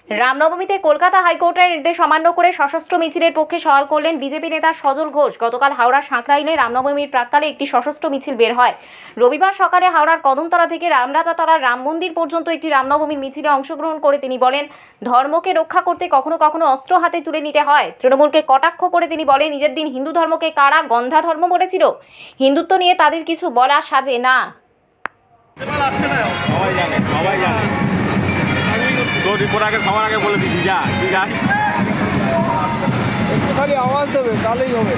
রামনবমীতে কলকাতা হাইকোর্টের নির্দেশ অমান্য করে সশস্ত্র মিছিলের পক্ষে সওয়াল করলেন বিজেপি নেতা সজল ঘোষ। গতকাল হাওড়ার সাঁকরাইলে রামনবমীর প্রাক্কালে একটি সশস্ত্র মিছিল বের হয়। রবিবার সকালে হাওড়ার কদমতলা থেকে রামরাজাতলার রাম মন্দির পর্যন্ত একটি রামনবমীর মিছিলে অংশগ্রহণ করে তিনি বলেন, ধর্মকে রক্ষা করতে কখনো কখনো অস্ত্র হাতে তুলে নিতে হয়। তৃণমূলকে কটাক্ষ করে তিনি বলেন, নিজের দিন হিন্দু ধর্মকে কারা গন্ধা ধর্ম বলেছিল? হিন্দুত্ব নিয়ে তাদের কিছু বলা সাজে না। সবার আগে বলে দিচ্ছি, যা ঠিক আছে, একটু খালি আওয়াজ দেবে তাহলেই হবে।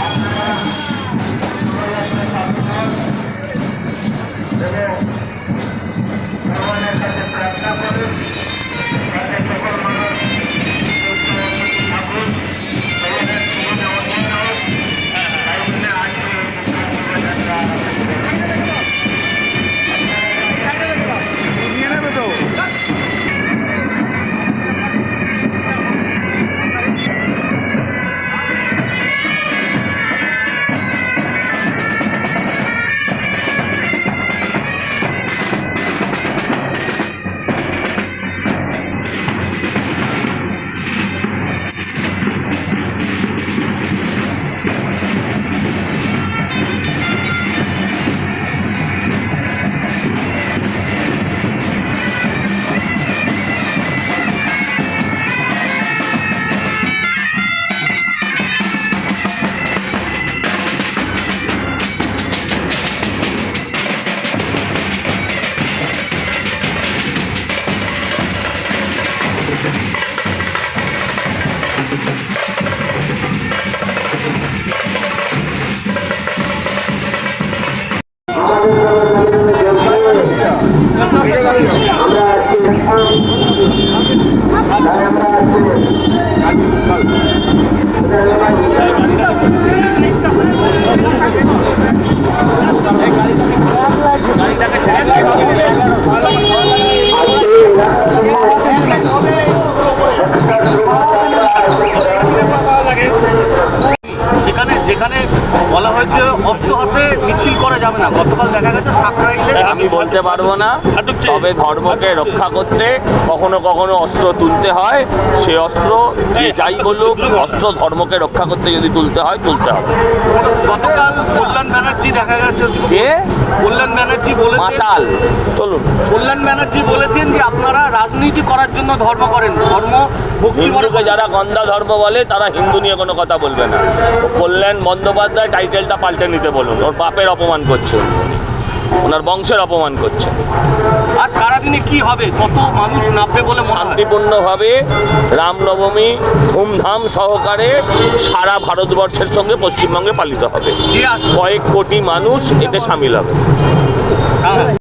যেখানে বলা হয়েছে অস্ত্র হাতে মিছিল করা যাবে না, গতকাল দেখা গেছে সাঁকরাইলে। আমি বলতে পারবো না, তবে ধর্মকে রক্ষা করতে কখনো কখনো অস্ত্র তুলতে হয়। সে অস্ত্র যে যাই বলুক, অস্ত্র ধর্মকে রক্ষা করতে যদি তুলতে হয়, তুলতে হবে। গতকাল কল্যাণ ব্যানার্জি দেখা গেছে, কে কল্যাণ ব্যানার্জি বলেছেন, মাতাল। চলুন, কল্যাণ ব্যানার্জি বলেছেন যে আপনারা রাজনীতি করার জন্য ধর্ম করেন, ধর্ম হিন্দুকে যারা গন্ধা ধর্ম বলে তারা হিন্দু নিয়ে কোনো কথা বলবে না। কল্যাণ বন্দ্যোপাধ্যায় টাইটেলটা পাল্টে নিতে বলুন। ওর বাপের অপমান করছে, ওনার বংশের অপমান করছে। আর সারাদিনে কি হবে, কত মানুষ নামবে বলে শান্তিপূর্ণভাবে রামনবমী ধুমধাম সহকারে সারা ভারতবর্ষের সঙ্গে পশ্চিমবঙ্গে পালিত হবে। কয়েক কোটি মানুষ এতে সামিল হবে।